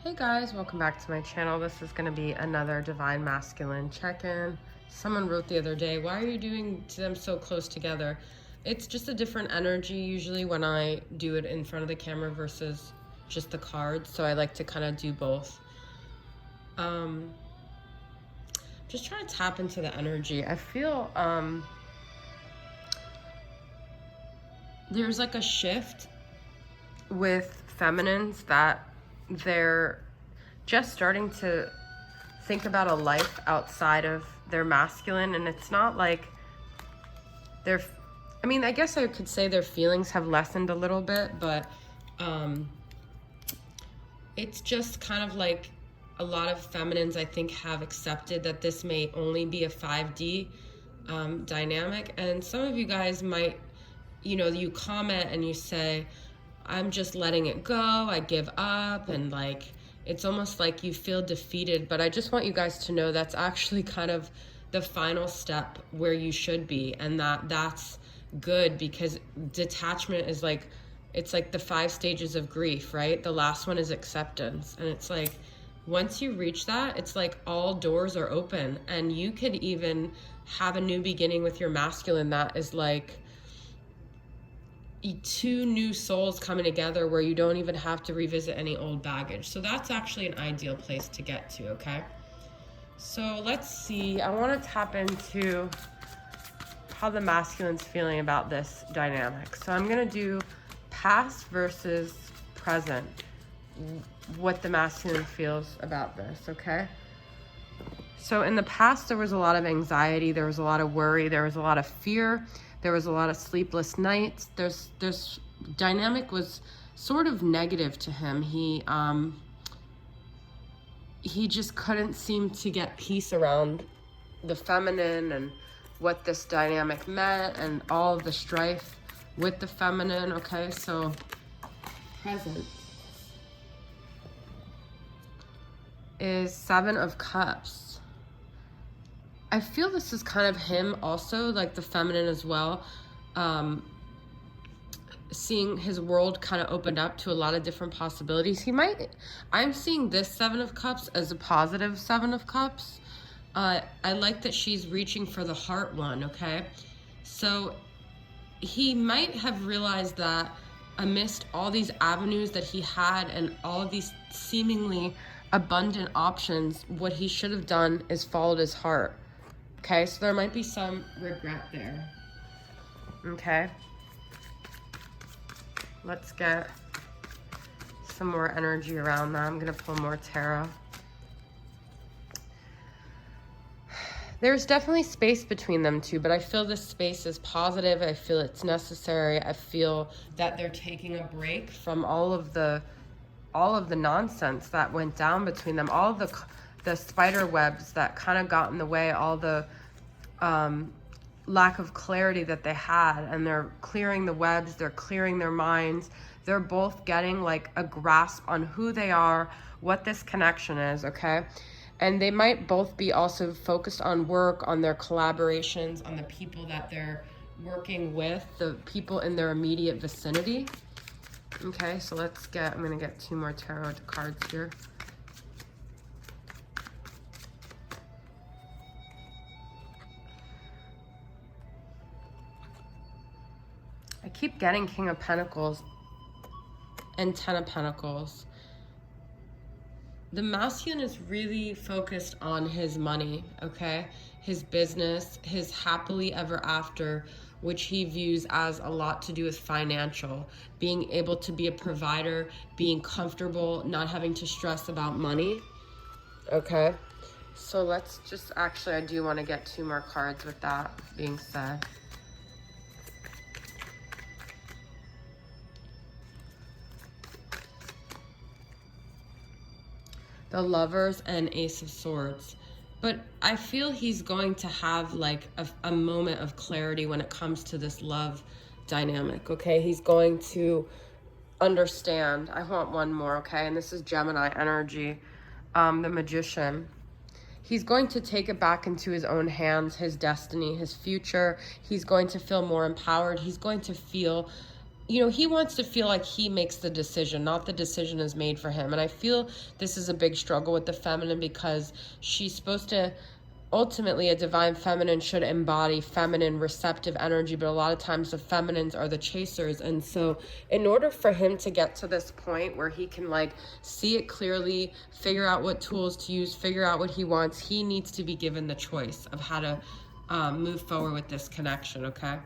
Hey guys, welcome back to my channel. This is going to be another Divine Masculine check-in. Someone wrote the other day, why are you doing them so close together? It's just a different energy usually when I do it in front of the camera versus just the cards. So I like to kind of do both. Just trying to tap into the energy. I feel there's like a shift with feminines that they're just starting to think about a life outside of their masculine, and it's not like they're, I mean, I guess I could say their feelings have lessened a little bit, but it's just kind of like a lot of feminines I think have accepted that this may only be a 5D dynamic. And some of you guys might, you comment and you say, I'm just letting it go, I give up, and like it's almost like you feel defeated. But I just want you guys to know that's actually kind of the final step where you should be, and that's good, because detachment is like, it's like the 5 stages of grief, right? The last one is acceptance, and it's like once you reach that, it's like all doors are open, and you could even have a new beginning with your masculine that is like 2 new souls coming together where you don't even have to revisit any old baggage. So that's actually an ideal place to get to, okay? So let's see. I want to tap into how the masculine's feeling about this dynamic. So I'm going to do past versus present, what the masculine feels about this, okay? So in the past, there was a lot of anxiety, there was a lot of worry, there was a lot of fear, there was a lot of sleepless nights. This dynamic was sort of negative to him. He just couldn't seem to get peace around the feminine and what this dynamic meant, and all of the strife with the feminine. Okay, so present is 7 of Cups. I feel this is kind of him also, like the feminine as well, seeing his world kind of opened up to a lot of different possibilities. I'm seeing this 7 of Cups as a positive 7 of Cups. I like that she's reaching for the heart one, okay? So he might have realized that amidst all these avenues that he had and all of these seemingly abundant options, what he should have done is followed his heart. Okay, so there might be some regret there. Okay. Let's get some more energy around that. I'm going to pull more tarot. There's definitely space between them two, but I feel this space is positive. I feel it's necessary. I feel that they're taking a break from all of the nonsense that went down between them, all of the spider webs that kind of got in the way, all the lack of clarity that they had, and they're clearing the webs, they're clearing their minds. They're both getting like a grasp on who they are, what this connection is, okay? And they might both be also focused on work, on their collaborations, on the people that they're working with, the people in their immediate vicinity. Okay, so I'm gonna get 2 more tarot cards here. I keep getting King of Pentacles and 10 of Pentacles. The masculine is really focused on his money, okay? His business, his happily ever after, which he views as a lot to do with financial, being able to be a provider, being comfortable, not having to stress about money, okay? So let's just, actually, I do want to get 2 more cards with that being said. The Lovers and Ace of Swords. But I feel he's going to have like a moment of clarity when it comes to this love dynamic, okay? He's going to understand. I want 1 more, okay? And this is Gemini energy, the Magician. He's going to take it back into his own hands, his destiny, his future. He's going to feel more empowered. He's going to feel you know, he wants to feel like he makes the decision, not the decision is made for him. And I feel this is a big struggle with the feminine, because she's supposed to, ultimately, a divine feminine should embody feminine receptive energy, but a lot of times the feminines are the chasers. And so in order for him to get to this point where he can like see it clearly, figure out what tools to use, figure out what he wants, he needs to be given the choice of how to move forward with this connection. Okay,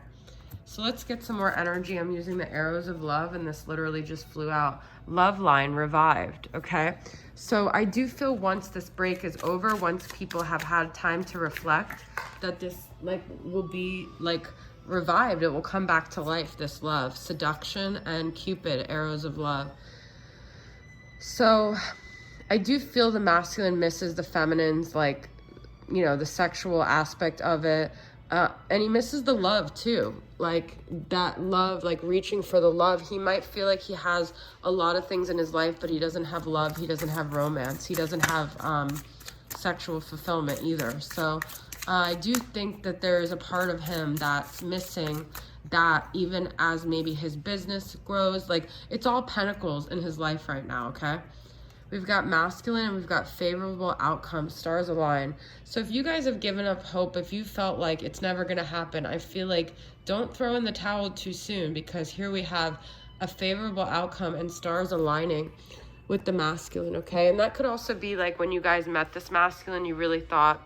so let's get some more energy. I'm using the arrows of love, and this literally just flew out. Love line revived. Okay, so I do feel once this break is over, once people have had time to reflect, that this like will be like revived. It will come back to life, this love. Seduction and Cupid, arrows of love. So I do feel the masculine misses the feminine's, like, you know, the sexual aspect of it. And he misses the love too, like that love, like reaching for the love. He might feel like he has a lot of things in his life, but he doesn't have love. He doesn't have romance. He doesn't have sexual fulfillment either. So I do think that there is a part of him that's missing that, even as maybe his business grows. Like, it's all pentacles in his life right now, okay? We've got masculine and we've got favorable outcomes, stars align. So if you guys have given up hope, if you felt like it's never going to happen, I feel like don't throw in the towel too soon, because here we have a favorable outcome and stars aligning with the masculine, okay? And that could also be like when you guys met this masculine, you really thought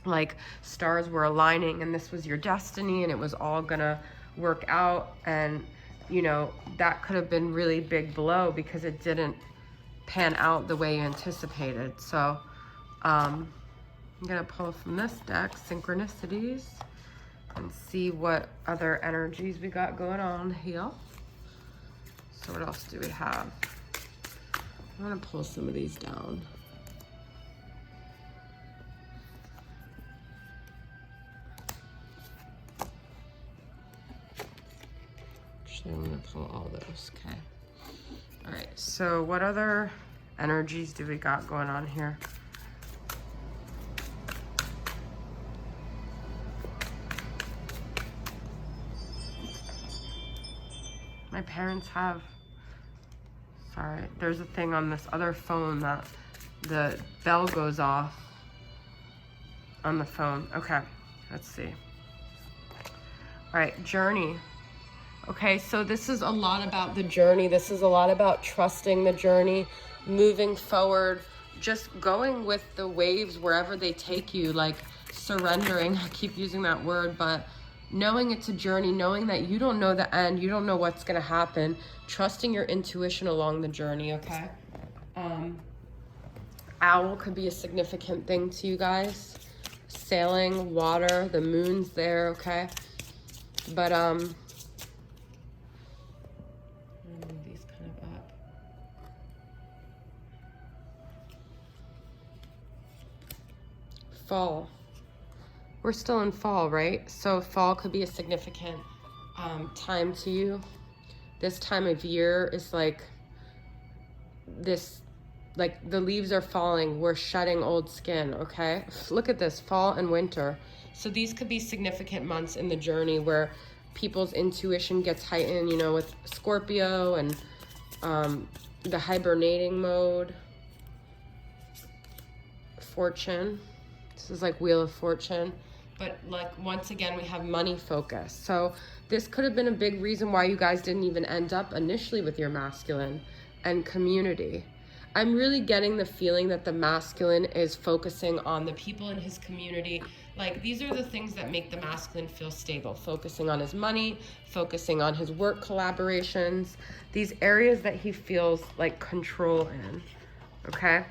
like stars were aligning and this was your destiny and it was all gonna work out. And, you know, that could have been really big blow because it didn't pan out the way you anticipated. So I'm gonna pull from this deck synchronicities and see what other energies we got going on here. So what else do we have? I'm gonna pull some of these down. Actually, I'm gonna pull all those, okay. All right, so what other energies do we got going on here? My parents have, sorry, there's a thing on this other phone that the bell goes off on the phone. Okay, let's see. All right, journey. Okay, so this is a lot about the journey. This is a lot about trusting the journey, moving forward, just going with the waves wherever they take you, like surrendering. I keep using that word, but knowing it's a journey, knowing that you don't know the end, you don't know what's gonna happen, trusting your intuition along the journey, okay? Owl could be a significant thing to you guys. Sailing, water, the moon's there, okay? But, fall. We're still in fall, right? So fall could be a significant time to you. This time of year is like this, like the leaves are falling. We're shedding old skin, okay? Look at this, fall and winter. So these could be significant months in the journey where people's intuition gets heightened, you know, with Scorpio and the hibernating mode. Fortune. This is like Wheel of Fortune. But like, once again, we have money focus. So this could have been a big reason why you guys didn't even end up initially with your masculine. And community. I'm really getting the feeling that the masculine is focusing on the people in his community. Like, these are the things that make the masculine feel stable. Focusing on his money, focusing on his work collaborations, these areas that he feels like control in, okay?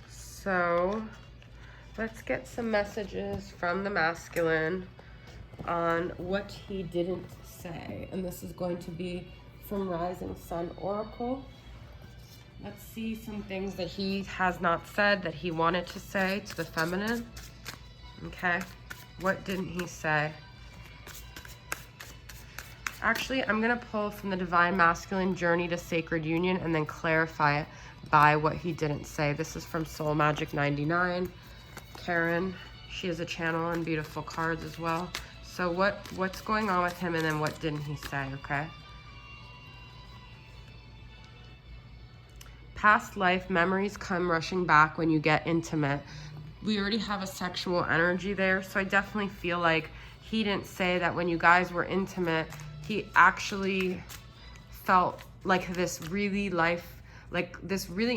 So let's get some messages from the masculine on what he didn't say. And this is going to be from Rising Sun Oracle. Let's see some things that he has not said that he wanted to say to the feminine. Okay, what didn't he say? Actually, I'm gonna pull from the Divine Masculine Journey to Sacred Union and then clarify it by what he didn't say. This is from Soul Magic 99. Karen, she has a channel and beautiful cards as well. So what's going on with him, and then what didn't he say, okay? Past life memories come rushing back when you get intimate. We already have a sexual energy there, so I definitely feel like he didn't say that when you guys were intimate, he actually felt like this really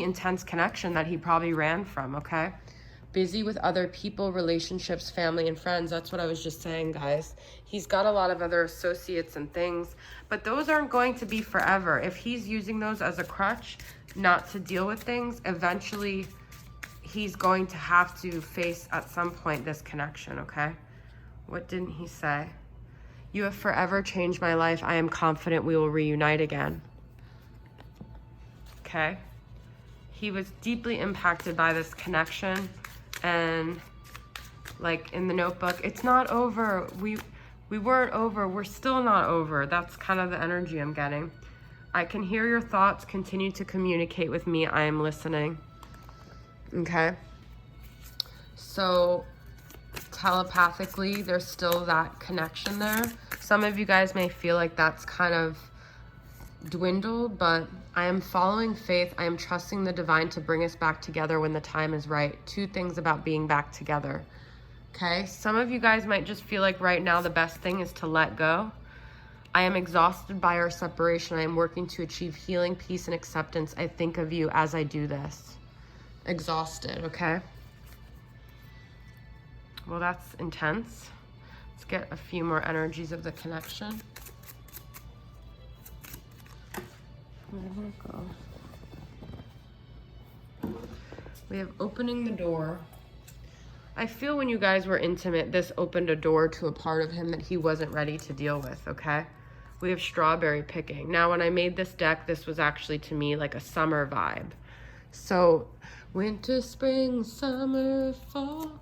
intense connection that he probably ran from, okay? Busy with other people, relationships, family, and friends. That's what I was just saying, guys. He's got a lot of other associates and things, but those aren't going to be forever. If he's using those as a crutch not to deal with things, eventually he's going to have to face at some point this connection, okay? What didn't he say? You have forever changed my life. I am confident we will reunite again. Okay? He was deeply impacted by this connection, and like in the notebook, it's not over. We weren't over. We're still not over. That's kind of the energy I'm getting. I can hear your thoughts. Continue to communicate with me. I am listening. Okay? So telepathically, there's still that connection there. Some of you guys may feel like that's kind of dwindled, but I am following faith. I am trusting the divine to bring us back together when the time is right. 2 things about being back together. Okay? Some of you guys might just feel like right now the best thing is to let go. I am exhausted by our separation. I am working to achieve healing, peace, and acceptance. I think of you as I do this. Exhausted, okay? Well, that's intense. Let's get a few more energies of the connection. Where did it go? We have opening the door. I feel when you guys were intimate, this opened a door to a part of him that he wasn't ready to deal with, okay? We have strawberry picking. Now, when I made this deck, this was actually, to me, like a summer vibe. So, winter, spring, summer, fall,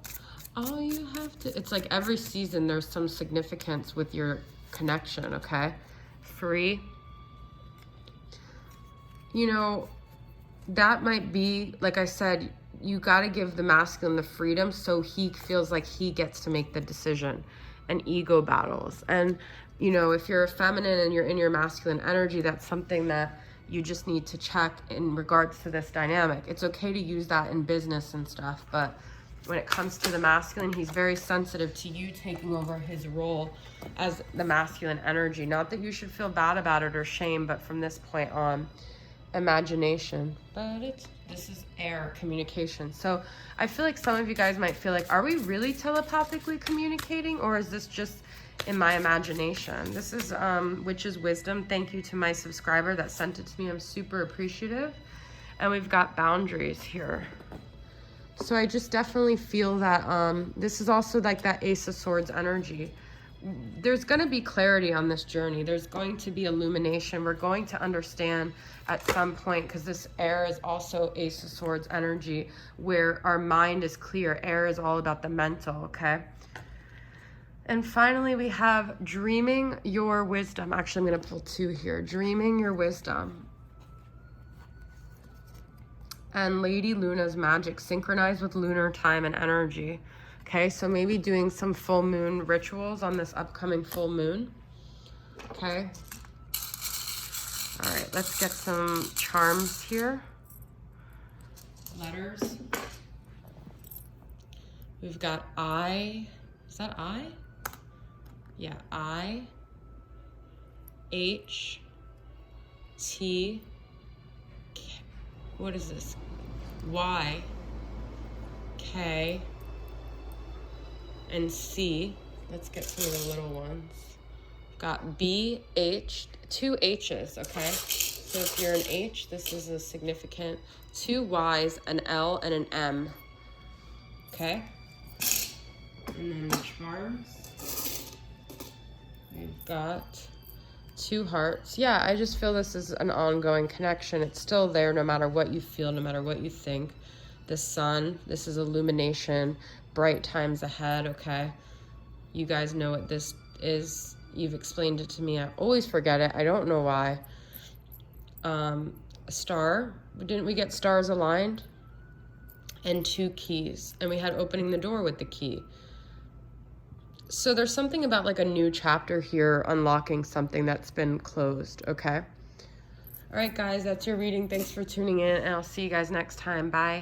all you have to... It's like every season there's some significance with your connection, okay? Free. You know, that might be, like I said, you got to give the masculine the freedom so he feels like he gets to make the decision, and ego battles. And, you know, if you're a feminine and you're in your masculine energy, that's something that you just need to check in regards to this dynamic. It's okay to use that in business and stuff, but when it comes to the masculine, he's very sensitive to you taking over his role as the masculine energy. Not that you should feel bad about it or shame, but from this point on, imagination. But this is air communication. So I feel like some of you guys might feel like, are we really telepathically communicating, or is this just in my imagination? This is Witch's Wisdom. Thank you to my subscriber that sent it to me. I'm super appreciative. And we've got boundaries here. So I just definitely feel that this is also like that Ace of Swords energy. There's going to be clarity on this journey. There's going to be illumination. We're going to understand at some point, because this air is also Ace of Swords energy, where our mind is clear. Air is all about the mental, okay? And finally, we have Dreaming Your Wisdom. Actually, I'm going to pull 2 here. Dreaming Your Wisdom. And Lady Luna's Magic, synchronized with lunar time and energy. Okay, so maybe doing some full moon rituals on this upcoming full moon. Okay. All right, let's get some charms here. Letters. We've got I. Is that I? Yeah, I. H. T. K. What is this? Y. K. And C. Let's get some of the little ones. Got B, H, 2 H's, okay? So if you're an H, this is a significant, 2 Y's, an L, and an M, okay? And then the charms. We've got 2 hearts. Yeah, I just feel this is an ongoing connection. It's still there no matter what you feel, no matter what you think. The sun, this is illumination, bright times ahead, okay? You guys know what this is. You've explained it to me. I always forget it. I don't know why. A star. Didn't we get stars aligned? And 2 keys. And we had opening the door with the key. So there's something about like a new chapter here, unlocking something that's been closed, okay? All right, guys, that's your reading. Thanks for tuning in, and I'll see you guys next time. Bye.